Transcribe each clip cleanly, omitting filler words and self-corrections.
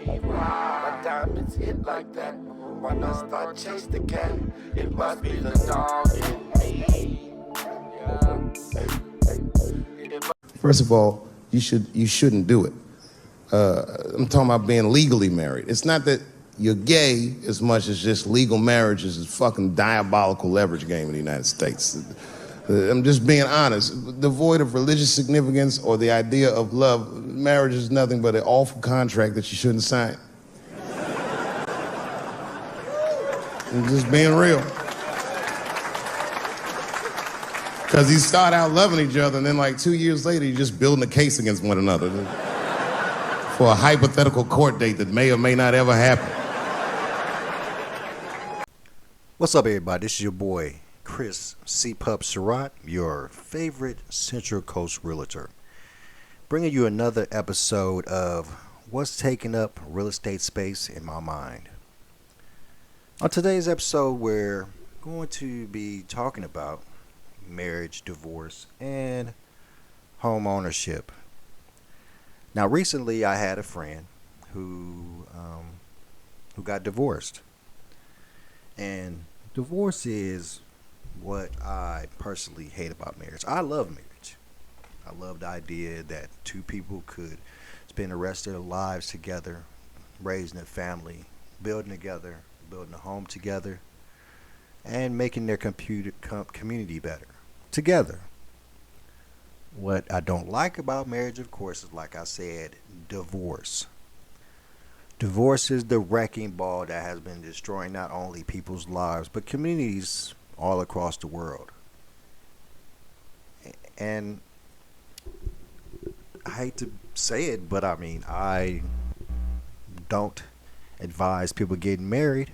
me why my diamonds hit like that. When I start chase the cat, it must be the dog in me. First of all, you shouldn't do it. I'm talking about being legally married. It's not that you're gay as much as just legal marriage is a fucking diabolical leverage game in the United States. I'm just being honest. Devoid of religious significance or the idea of love, marriage is nothing but an awful contract that you shouldn't sign. I'm just being real. Because you start out loving each other, and then like 2 years later, you're just building a case against one another for a hypothetical court date that may or may not ever happen. What's up, everybody? This is your boy, Chris C-Pup Surratt, your favorite Central Coast realtor, bringing you another episode of What's Taking Up Real Estate Space in My Mind. On today's episode, we're going to be talking about marriage, divorce, and home ownership. Now, recently I had a friend who got divorced, and divorce is what I personally hate about marriage. I love marriage. I love the idea that two people could spend the rest of their lives together, raising a family, building together, building a home together, and making their community better together. What I don't like about marriage, of course, is, like I said, divorce. Divorce is the wrecking ball that has been destroying not only people's lives, but communities all across the world. And I hate to say it, but I mean, I don't advise people getting married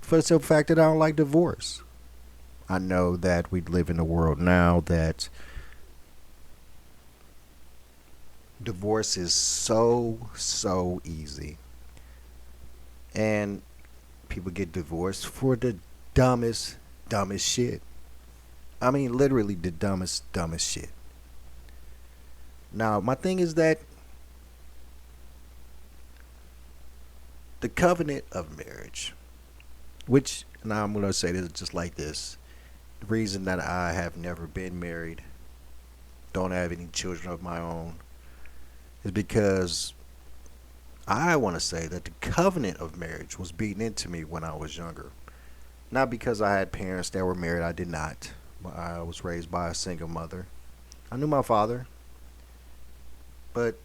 for the simple fact that I don't like divorce. I know that we live in a world now that divorce is so easy. And people get divorced for the dumbest shit. I mean, literally the dumbest shit. Now, my thing is that the covenant of marriage, which, now I'm going to say this just like this. The reason that I have never been married, don't have any children of my own, is because I want to say that the covenant of marriage was beaten into me when I was younger. Not because I had parents that were married. I did not. I was raised by a single mother. I knew my father, but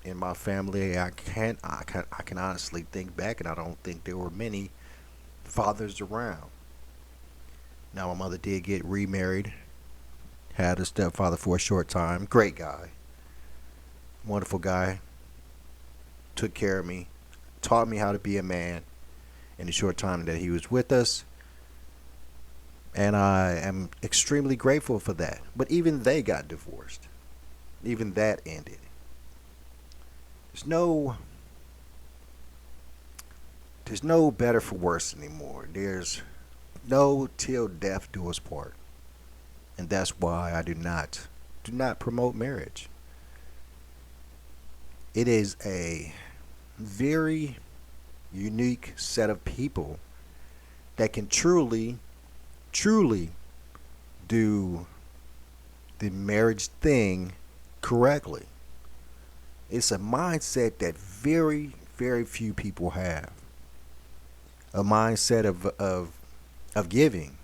in my family, I can honestly think back, and I don't think there were many fathers around. Now, my mother did get remarried, had a stepfather for a short time. Great guy, wonderful guy. Took care of me, taught me how to be a man in the short time that he was with us, and I am extremely grateful for that. But even they got divorced. Even that ended. There's no better for worse anymore. There's no till death do us part. And that's why I do not promote marriage. It is a very unique set of people that can truly do the marriage thing correctly. It's a mindset that very few people have. A mindset of giving.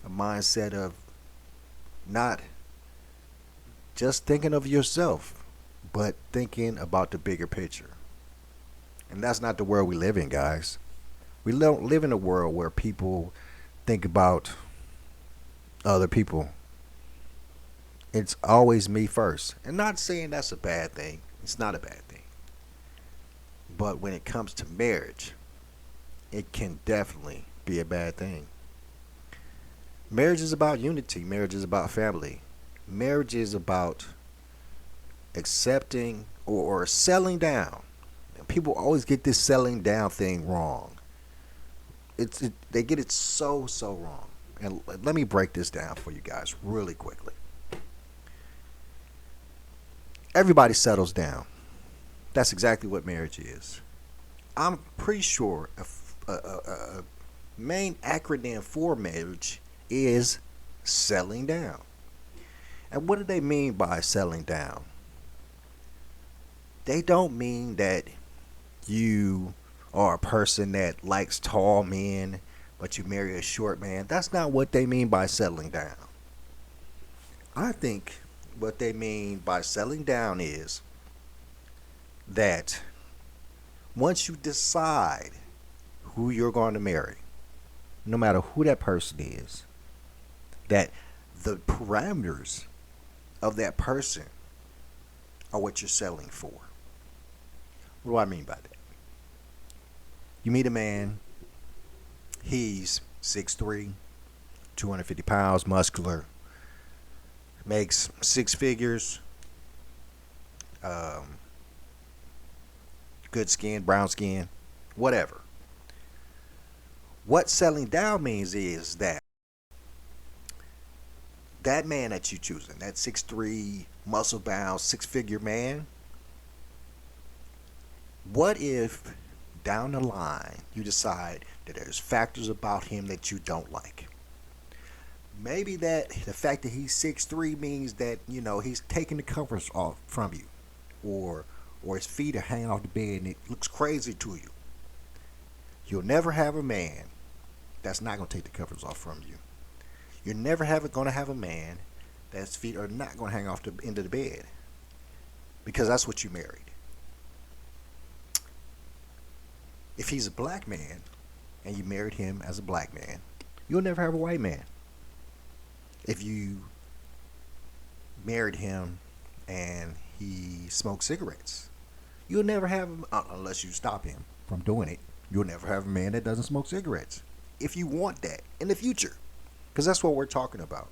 A mindset of not just thinking of yourself, but thinking about the bigger picture. And that's not the world we live in, guys. We don't live in a world where people think about other people. It's always me first. And not saying that's a bad thing. It's not a bad thing. But when it comes to marriage, it can definitely be a bad thing. Marriage is about unity. Marriage is about family. Marriage is about accepting or selling down. People always get this selling down thing wrong. They get it so wrong. And let me break this down for you guys really quickly. Everybody settles down. That's exactly what marriage is. I'm pretty sure a main acronym for marriage is selling down. And what do they mean by selling down? They don't mean that you are a person that likes tall men, but you marry a short man. That's not what they mean by settling down. I think what they mean by settling down is that once you decide who you're going to marry, no matter who that person is, that the parameters of that person are what you're settling for. What do I mean by that? You meet a man, he's 6'3", 250 pounds, muscular, makes six figures, good skin, brown skin, whatever. What settling down means is that that man that you're choosing, that 6'3", muscle bound, six-figure man, what if down the line you decide that there's factors about him that you don't like? Maybe that the fact that he's 6'3" means that, he's taking the covers off from you, or his feet are hanging off the bed and it looks crazy to you. You'll never have a man that's not going to take the covers off from you. You're never going to have a man that's feet are not going to hang off the end of the bed, because that's what you married. If he's a black man and you married him as a black man, you'll never have a white man. If you married him and he smoked cigarettes, you'll never have him, unless you stop him from doing it, you'll never have a man that doesn't smoke cigarettes. If you want that in the future, because that's what we're talking about.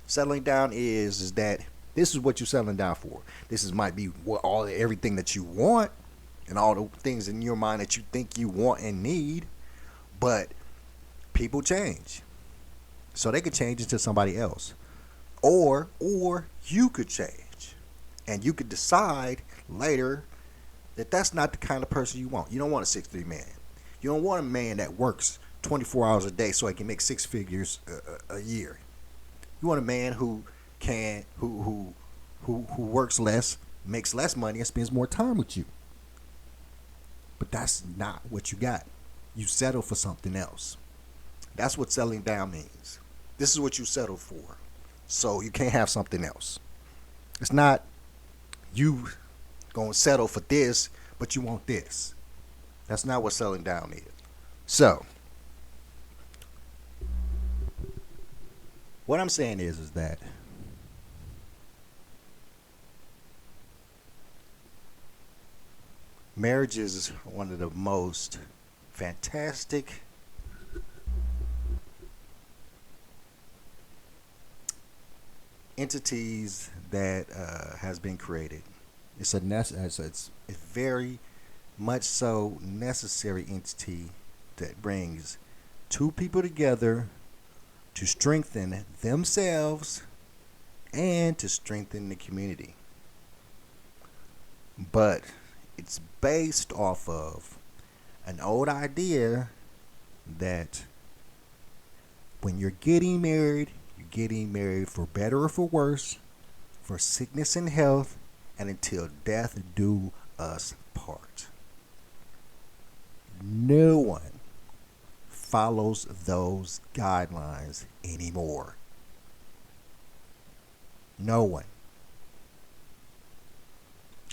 Settling down is that this is what you're settling down for. Might be everything that you want and all the things in your mind that you think you want and need, but people change. So they could change into somebody else. Or you could change. And you could decide later that that's not the kind of person you want. You don't want a 6'3" man. You don't want a man that works 24 hours a day so he can make six figures a year. You want a man who works less, makes less money, and spends more time with you. But that's not what you got. You settle for something else. That's what settling down means. This is what you settle for. So you can't have something else. It's not you going to settle for this, but you want this. That's not what settling down is. So, what I'm saying is that marriage is one of the most fantastic entities that has been created. It's it's very much so necessary entity that brings two people together to strengthen themselves and to strengthen the community. But it's based off of an old idea that when you're getting married for better or for worse, for sickness and health, and until death do us part. No one follows those guidelines anymore. No one.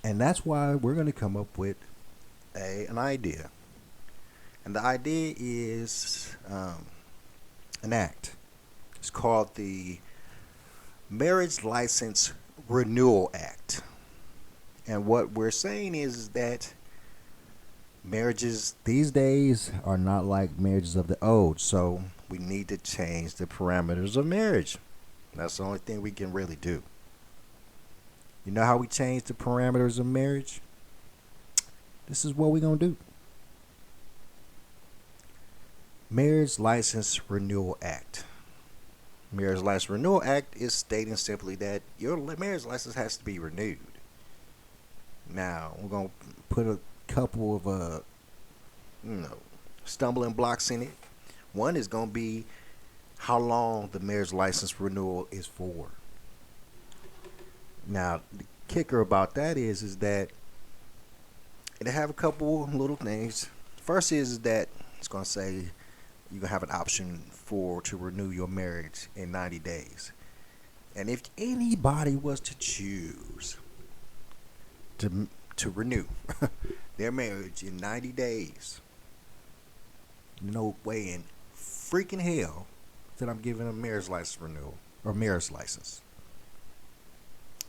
And that's why we're going to come up with an idea. And the idea is an act. It's called the Marriage License Renewal Act. And what we're saying is that marriages these days are not like marriages of the old. So we need to change the parameters of marriage. That's the only thing we can really do. You know how we change the parameters of marriage? This is what we're going to do. Marriage License Renewal Act. Marriage License Renewal Act is stating simply that your marriage license has to be renewed. Now we're gonna put a couple of stumbling blocks in it. One is gonna be how long the marriage license renewal is for. Now the kicker about that is that it'll have a couple little things. First is that it's gonna say you're gonna have an option to renew your marriage in 90 days. And if anybody was to choose to renew their marriage in 90 days, no way in freaking hell that I'm giving a marriage license renewal or marriage license.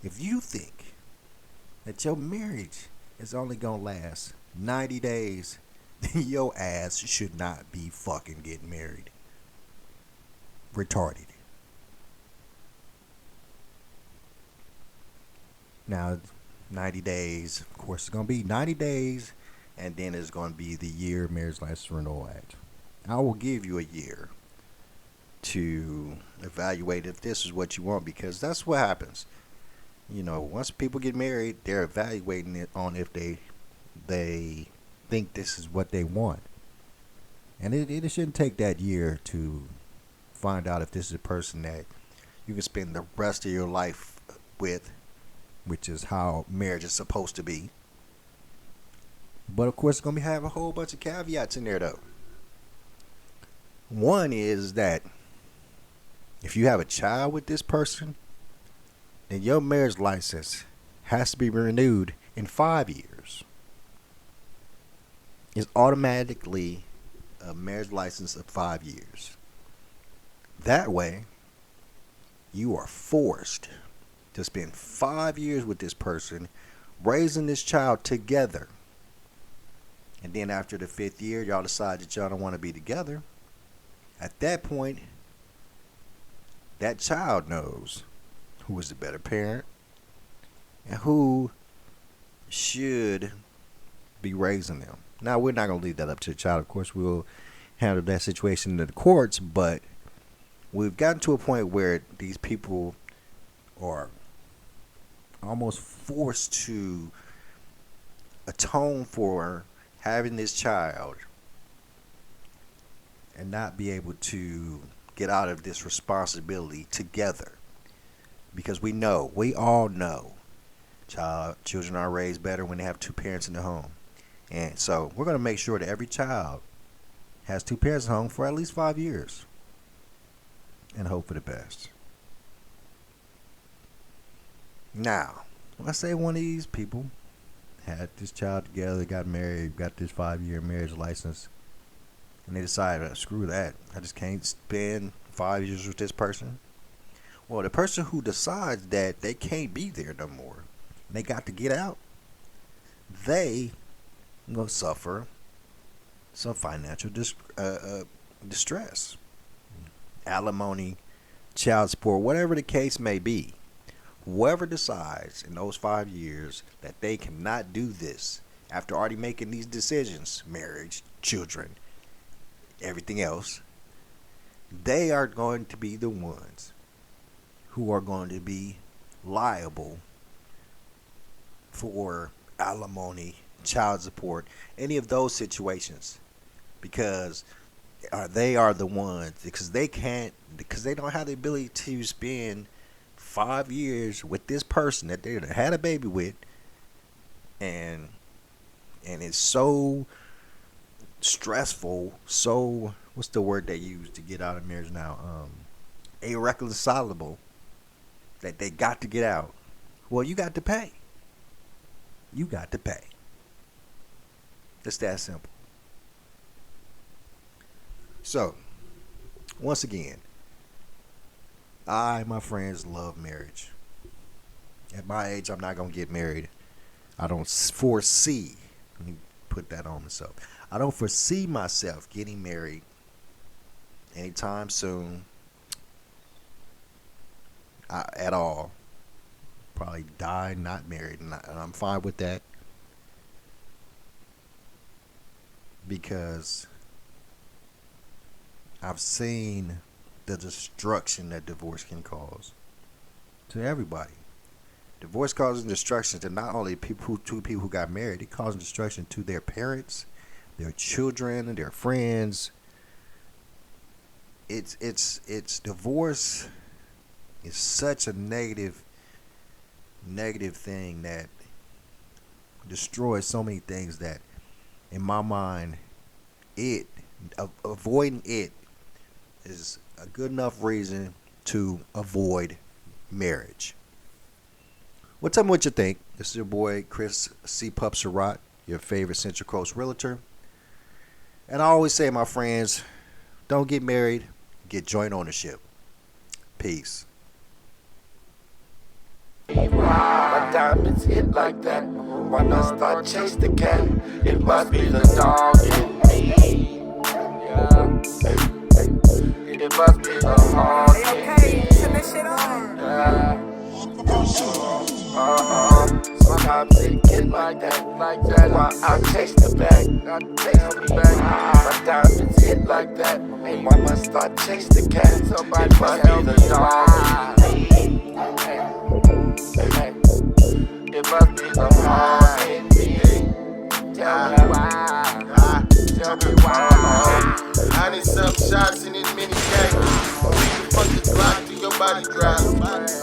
If you think that your marriage is only gonna last 90 days, then your ass should not be fucking getting married. Retarded. Now, 90 days, of course, it's going to be 90 days, and then it's going to be the year Marriage License Renewal Act. I will give you a year to evaluate if this is what you want, because that's what happens. You know, once people get married, they're evaluating it on if they think this is what they want. And it shouldn't take that year to find out if this is a person that you can spend the rest of your life with, which is how marriage is supposed to be. But of course, it's going to have a whole bunch of caveats in there, though. One is that if you have a child with this person, then your marriage license has to be renewed in 5 years. It's automatically a marriage license of 5 years. That way, you are forced to spend 5 years with this person, raising this child together. And then after the 5th year, y'all decide that y'all don't want to be together. At that point, that child knows who is the better parent and who should be raising them. Now, we're not going to leave that up to the child. Of course, we'll handle that situation in the courts, but we've gotten to a point where these people are almost forced to atone for having this child and not be able to get out of this responsibility together. Because we all know, children are raised better when they have two parents in the home. And so we're going to make sure that every child has two parents at home for at least 5 years. And hope for the best. Now, let's say one of these people had this child together, got married, got this 5-year marriage license, and they decided, screw that, I just can't spend 5 years with this person. Well, the person who decides that they can't be there no more, they got to get out, they will suffer some financial distress. Alimony, child support, whatever the case may be. Whoever decides in those 5 years that they cannot do this after already making these decisions, marriage, children, everything else, they are going to be the ones who are going to be liable for alimony, child support, any of those situations, because they are the ones, because they don't have the ability to spend 5 years with this person that they had a baby with, and it's so stressful, so what's the word they use to get out of marriage now, irreconcilable, that they got to get out. Well, you got to pay. It's that simple. So, once again, my friends, love marriage. At my age, I'm not going to get married. I don't foresee, let me put that on myself. I don't foresee myself getting married anytime soon at all. Probably die not married, and I'm fine with that. Because I've seen the destruction that divorce can cause to everybody. Divorce causes destruction to not only two people who got married, it causes destruction to their parents, their children, their friends. It's divorce is such a negative thing that destroys so many things that, in my mind, avoiding it is a good enough reason to avoid marriage. Well, tell me what you think. This is your boy Chris C. Pup Surratt, your favorite Central Coast realtor. And I always say, my friends, don't get married, get joint ownership. Peace. My diamonds hit like that. When I start chase the cat, it must be the dog in me. Yeah. It must be the hog in me. Turn that shit on. Yeah. Sometimes it get like that. Why I chase the bag, my diamonds hit like that. When I start chase the cat, it must be the dog in me. It must be the hog in me. Tell me why. Tell me why. I need some shots in this mini game. Fuck the Glock to your body drop.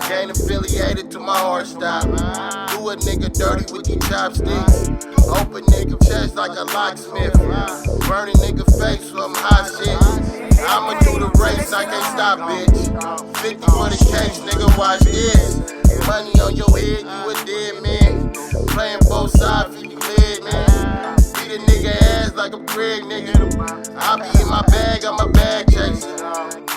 Can't affiliated to my hard stop. Do a nigga dirty with these chopsticks. Open nigga chest like a locksmith. Burn a nigga face from hot shit. I'ma do the race, I can't stop, bitch. 50 for the case, nigga, watch this. Money on your head, you a dead man. Playing both sides, 50 lead, man. Beat a nigga ass like a prig, nigga. I be in my bag, I'm a bag chaser.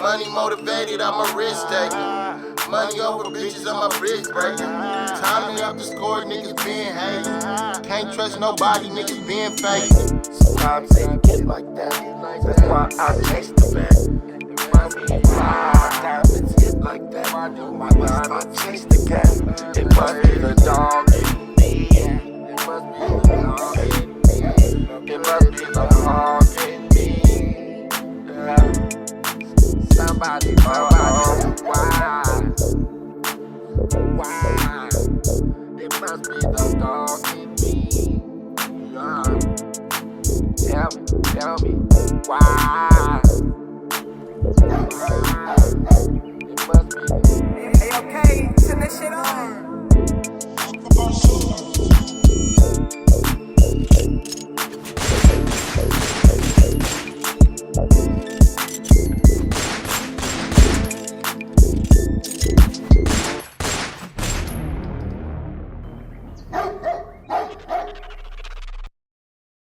Money motivated, I'm a risk taker. Money over bitches, I'm a bridge breaker. Timing up the score, niggas being hated. Can't trust nobody, niggas being fake. Sometimes it get like that. That's why I chase the bag. My diamonds hit like that. Why must I chase the cat? It must be the dog in me. It must be the dog in me. It must be the hog in me. Yeah. Somebody, why? Why? It must be the dog in me. Tell me, why? It must be. Hey, okay, turn that shit on.